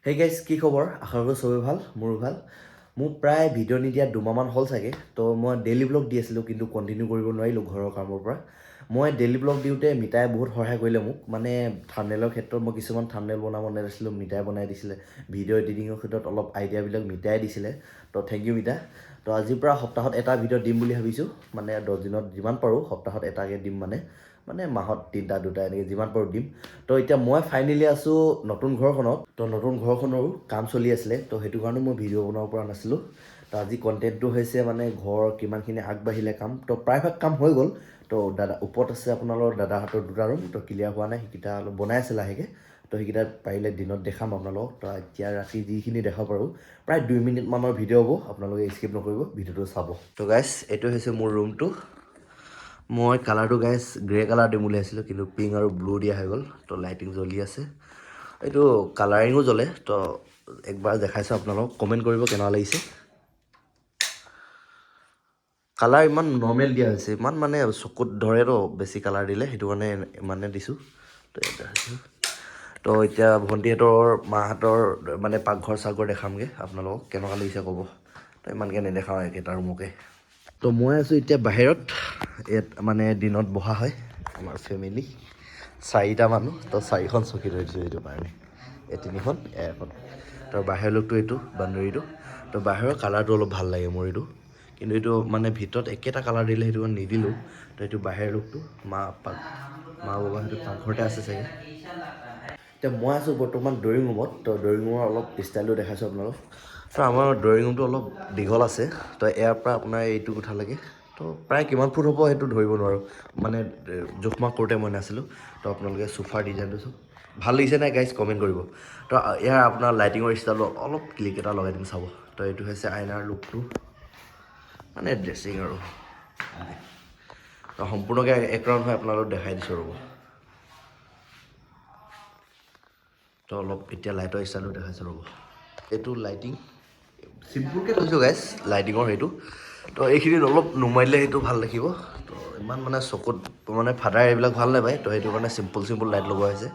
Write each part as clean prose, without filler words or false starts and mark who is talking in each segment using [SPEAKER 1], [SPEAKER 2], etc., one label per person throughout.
[SPEAKER 1] Hey guys, কি খবৰ? আশা কৰোঁ চবেই ভাল, মোৰো ভাল। মোক প্ৰায় ভিডিঅ' নিদিয়া দুমাহমান হ'ল চাগে। তো মই ডেইলি ব্লগ দি আছিলোঁ, কিন্তু কণ্টিনিউ কৰিব নোৱাৰিলোঁ ঘৰৰ কামৰ পৰা। মই ডেইলি ব্লগ দিওঁতে মিতাই বহুত সহায় কৰিলে মোক। মানে থাম্বনেইলৰ ক্ষেত্ৰত মই কিছুমান থাম্বনেইল বনাব নাজানিছিলোঁ, মিতাই বনাই দিছিলে। ভিডিঅ' এডিটিঙৰ ক্ষেত্ৰত অলপ আইডিয়াবিলাক মিতাই দিছিলে। তো থেংক ইউ মিতা। তো আজিৰ পৰা সপ্তাহত এটা ভিডিঅ' দিম বুলি ভাবিছোঁ। মানে 10 দিনত যিমান পাৰোঁ সপ্তাহত এটাকৈ দিম মানে মাহত 3টা 2টা এনেকৈ যিমান পাৰোঁ দিম। তো এতিয়া মই ফাইনেলি আছোঁ নতুন ঘৰখনত। তো নতুন ঘৰখনৰো কাম চলি আছিলে, তো সেইটো কাৰণে মই ভিডিঅ' বনাব পৰা নাছিলোঁ। তো আজি কণ্টেণ্টটো হৈছে মানে ঘৰ কিমানখিনি আগবাঢ়িলে কাম। তো প্ৰায়ভাগ কাম হৈ গ'ল। তো ওপৰত আছে আপোনালোকৰ দাদাহঁতৰ 2টা ৰুম, তো ক্লিয়াৰ হোৱা নাই, সেইকেইটা অলপ বনাই আছে লাহেকৈ। তো সেইকেইটা পাৰিলে দিনত দেখাম আপোনালোকক। তো এতিয়া ৰাতি যিখিনি দেখাব পাৰোঁ, প্ৰায় 2 মিনিটমানৰ ভিডিঅ' হ'ব, আপোনালোকে স্কিপ নকৰিব, ভিডিঅ'টো চাব। তো গাইছ, এইটো হৈছে মোৰ ৰুমটো। মই কালাৰটো গাইছ গ্ৰে কালাৰ দিম বুলি ভাবিছিলোঁ, কিন্তু পিংক আৰু ব্লু দিয়া হৈ গ'ল। তো লাইটিং জ্বলি আছে, এইটো কালাৰিঙো জ্বলে। তো একবাৰ দেখাইছোঁ আপোনালোকক, কমেণ্ট কৰিব কেনেকুৱা লাগিছে। কালাৰ ইমান নৰ্মেল দিয়া হৈছে, ইমান মানে চকুত ধৰেতো বেছি কালাৰ দিলে, সেইটো কাৰণে মানে দিছোঁ। তো এতিয়া ভণ্টিহঁতৰ মাহঁতৰ মানে পাকঘৰ চাকঘৰ দেখামগৈ আপোনালোকক, কেনেকুৱা লাগিছে ক'ব। তো ইমানকৈ নেদেখাওঁ একেটা ৰুমকে। তো মই আছোঁ এতিয়া বাহিৰত, ইয়াত মানে দিনত বহা হয় আমাৰ ফেমিলি 4টা মানুহ। তো 4খন চকী থৈ দিছোঁ এইটো কাৰণে, এই 3খন এখন। তো বাহিৰৰ লুকটো এইটো বাউণ্ডেৰীটো। তো বাহিৰৰ কালাৰটো অলপ ভাল লাগে মোৰ এইটো, কিন্তু এইটো মানে ভিতৰত একেটা কালাৰ দিলে সেইটো কাৰণে নিদিলোঁ। তো এইটো বাহিৰৰ লুকটো মা বাবা সেইটো পাকঘৰতে আছে চাগে। এতিয়া মই আছোঁ বৰ্তমান ড্ৰয়িং ৰুমত। তো ড্ৰয়িং ৰুমৰ অলপ ষ্টাইলটো দেখাইছোঁ আপোনালোকক। তো আমাৰ ড্ৰয়িং ৰুমটো অলপ দীঘল আছে। তো ইয়াৰ পৰা আপোনাৰ এইটো কোঠালৈকে তো প্ৰায় কিমান ফুট হ'ব সেইটো ধৰিব নোৱাৰোঁ, মানে জোখ মাখ কৰোঁতে মই নাছিলোঁ। তো আপোনালোকে চোফাৰ ডিজাইনটো চাওক, ভাল লাগিছে নাই গাইজ কমেণ্ট কৰিব। তো ইয়াৰ আপোনাৰ লাইটিঙৰ ষ্টাইলটো অলপ ক্লিক এটা লগাই দিম চাব। তো এইটো হৈছে আইনাৰ লুকটো, মানে ড্ৰেছিং আৰু তো সম্পূৰ্ণকৈ এক ৰাউণ্ড হৈ আপোনালোকক দেখাই দিছোঁ ৰ'ব। তো অলপ এতিয়া লাইটৰ ষ্টাইলটো দেখাইছোঁ ৰ'ব। এইটো লাইটিং চিম্পুলকৈ থৈছোঁ গাইজ লাইটিঙৰ সেইটো। তো এইখিনিত অলপ নুমাই দিলে সেইটো ভাল দেখিব। তো ইমান মানে চকুত মানে ফাদাৰে এইবিলাক ভাল নাপায়, তো সেইটো কাৰণে চিম্পুল লাইট লগোৱা হৈছে।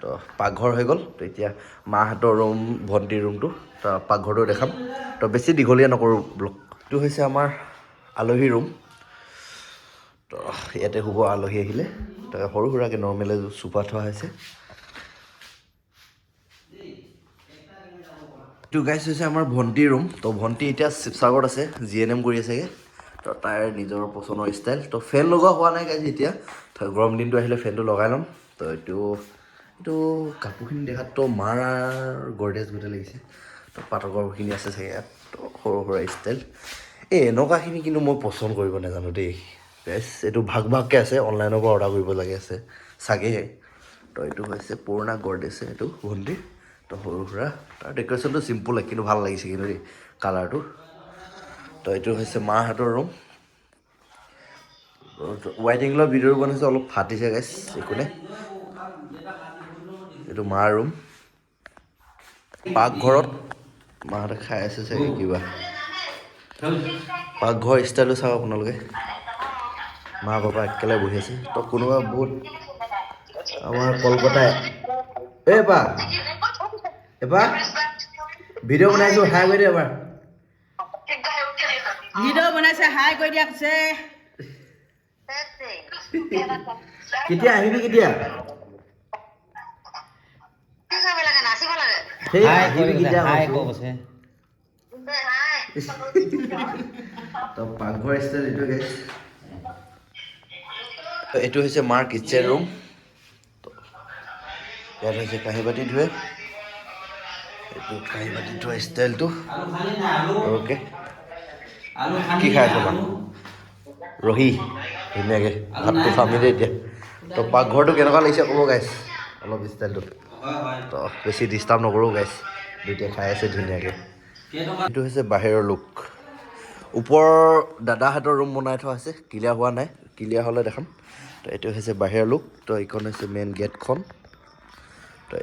[SPEAKER 1] তো পাকঘৰ হৈ গ'ল। তো এতিয়া মাহঁতৰ ৰুম, ভণ্টিৰ ৰুমটো, তো পাকঘৰটো দেখাম। তো বেছি দীঘলীয়া নকৰোঁ ব্লগ। এইটো হৈছে আমাৰ আলহী ৰুম। তো ইয়াতে শুব আলহী আহিলে। তো সৰু সুৰাকৈ নৰ্মেল চোফা থোৱা হৈছে। এইটো গাইজ হৈছে আমাৰ ভণ্টিৰ ৰুম। তো ভণ্টি এতিয়া শিৱসাগৰত আছে, GNM কৰি আছেগৈ। তো তাইৰ নিজৰ পচন্দৰ ষ্টাইল। তো ফেন লগোৱা হোৱা নাই গাইজ এতিয়া, তো গৰম দিনটো আহিলে ফেনটো লগাই ল'ম। তো এইটো কাপোৰখিনি দেখাততো মাৰ গৰ্ডেজ গোটেই লাগিছে। তো পাটৰ কাপোৰখিনি আছে চাগে ইয়াত। তো সৰু সুৰা ষ্টাইল এনেকুৱাখিনি কিন্তু মই পচন্দ কৰিব নাজানো দেই গাইজ। এইটো ভাগকৈ আছে, অনলাইনৰ পৰা অৰ্ডাৰ কৰিব লাগে আছে চাগে। তো এইটো হৈছে পুৰণা গৰ্ডেজ, এইটো ভণ্টিৰ। তো সৰু সুৰা তাৰ ডেক'ৰেশ্যনটো চিম্পুল কিন্তু ভাল লাগিছে কিন্তু দেই কালাৰটো। তো এইটো হৈছে মাহঁতৰ ৰুম। হোৱাইট এংগলৰ ভিডিঅ' বনাইছোঁ, অলপ ফাটিছে গাইজ, একো নাই। এইটো মাৰ ৰুম। পাকঘৰত মাহঁতে খাই আছে চাগে কিবা। পাকঘৰ ষ্টাইলটো চাওক আপোনালোকে, মা পাপা একেলগে বহি আছে। তো কোনোবা বহুত আমাৰ কলকাতাই এপা ভিডিঅ' বনাইছোঁ, হাই কৰি দে এবাৰ।
[SPEAKER 2] ভিডিঅ' বনাইছে, হাই কৰি দিয়া কৈছে।
[SPEAKER 1] কেতিয়া আহিবি কেতিয়া? সেই আহিবি কেতিয়া কৈছোঁ। তো পাকঘৰ ষ্টাইল এইটো গাইজ। এইটো হৈছে মাৰ কিটচেন ৰুম। ইয়াত হৈছে কাঁহী বাতি ধুৱে, এইটো কাঁহী বাতি ধোৱা ষ্টাইলটো। অ'কে, কি খাই আছ মা? ৰহি ধুনীয়াকৈ ভাতটো খামি দেই এতিয়া। তো পাকঘৰটো কেনেকুৱা লাগিছে ক'ব গাইজ, অলপ ষ্টাইলটো। তো বেছি ডিষ্টাৰ্ব নকৰোঁ গাইজ, দুইটাই খাই আছে ধুনীয়াকৈ। এইটো হৈছে বাহিৰৰ লুক। ওপৰৰ দাদাহঁতৰ ৰুম বনাই থোৱা আছে, ক্লিয়াৰ হোৱা নাই, ক্লিয়াৰ হ'লে দেখাম। তো এইটো হৈছে বাহিৰৰ লুক। তো এইখন হৈছে মেইন গেটখন। তো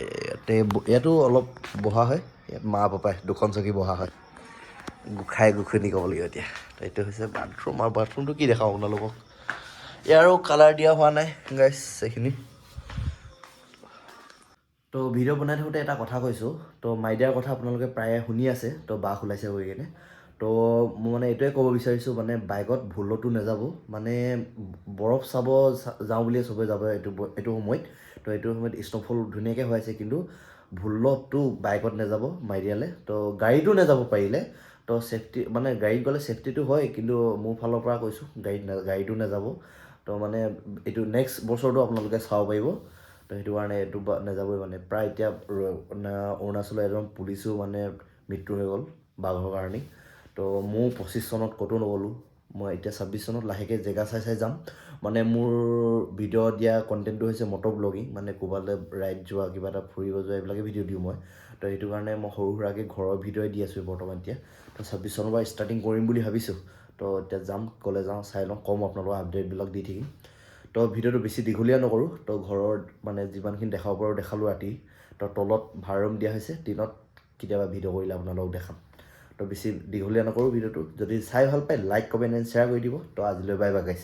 [SPEAKER 1] ইয়াতো অলপ বহা হয়, ইয়াত মা পাপাই 2খন চকী বহা হয়, গোসাঁই গোসাঁনী ক'বলগীয়া এতিয়া। তো এইটো হৈছে বাথৰুম, আৰু বাথৰুমটো কি দেখাওঁ আপোনালোকক, ইয়াৰো কালাৰ দিয়া হোৱা নাই গাইজ এইখিনি। তো ভিডিঅ' বনাই থাকোঁতে এটা কথা কৈছোঁ, তো মাইডিয়াৰ কথা আপোনালোকে প্ৰায়ে শুনি আছে, তো বাঘ ওলাইছে হৈ কিনে। তো মই মানে এইটোৱে ক'ব বিচাৰিছোঁ, মানে বাইকত ভুলতো নাযাব, মানে বৰফ চাব যাওঁ বুলিয়ে চবেই যাব এইটো সময়ত। তো এইটো সময়ত স্ন'ফল ধুনীয়াকৈ হৈ আছে, কিন্তু ভুলতো বাইকত নাযাব মাইডিয়ালৈ। তো গাড়ীতো নাযাব পাৰিলে, তো ছেফটি মানে গাড়ীত গ'লে ছেফটিটো হয়, কিন্তু মোৰ ফালৰ পৰা কৈছোঁ গাড়ীটো নাযাব। তো মানে এইটো নেক্সট বছৰটো আপোনালোকে চাব পাৰিব। তো সেইটো কাৰণে এইটো নাযাবই মানে। প্ৰায় এতিয়া অৰুণাচলৰ এজন পুলিচো মানে মৃত্যু হৈ গ'ল বাঘৰ কাৰণেই। তো মোৰ 25 চনত ক'তো নগ'লোঁ, মই এতিয়া 26 চনত লাহেকৈ জেগা চাই চাই যাম। মানে মোৰ ভিডিঅ' দিয়া কণ্টেণ্টটো হৈছে মটৰ ব্লগিং, মানে ক'ৰবালৈ ৰাইড যোৱা, কিবা এটা ফুৰিব যোৱা, এইবিলাকে ভিডিঅ' দিওঁ মই। তো সেইটো কাৰণে মই সৰু সুৰাকৈ ঘৰৰ ভিডিঅ'ই দি আছোঁ বৰ্তমান এতিয়া। তো 26 চনৰ পৰা ষ্টাৰ্টিং কৰিম বুলি ভাবিছোঁ। তো এতিয়া যাম, ক'লে যাওঁ চাই লওঁ, ক'ম আপোনালোকক আপডেটবিলাক দি থাকিম। তো ভিডিঅ'টো বেছি দীঘলীয়া নকৰোঁ, তো ঘৰৰ মানে যিমানখিনি দেখাব পাৰোঁ দেখালোঁ ৰাতি। তো তলত ভাড়া ৰুম দিয়া হৈছে, দিনত কেতিয়াবা ভিডিঅ' কৰিলে আপোনালোকক দেখাম। তো বেছি দীঘলীয়া নকৰোঁ ভিডিঅ'টো। যদি চাই ভাল পায় লাইক কমেণ্ট এণ্ড শ্বেয়াৰ কৰি দিব। তো আজিলৈ বাই বাই গাইছ।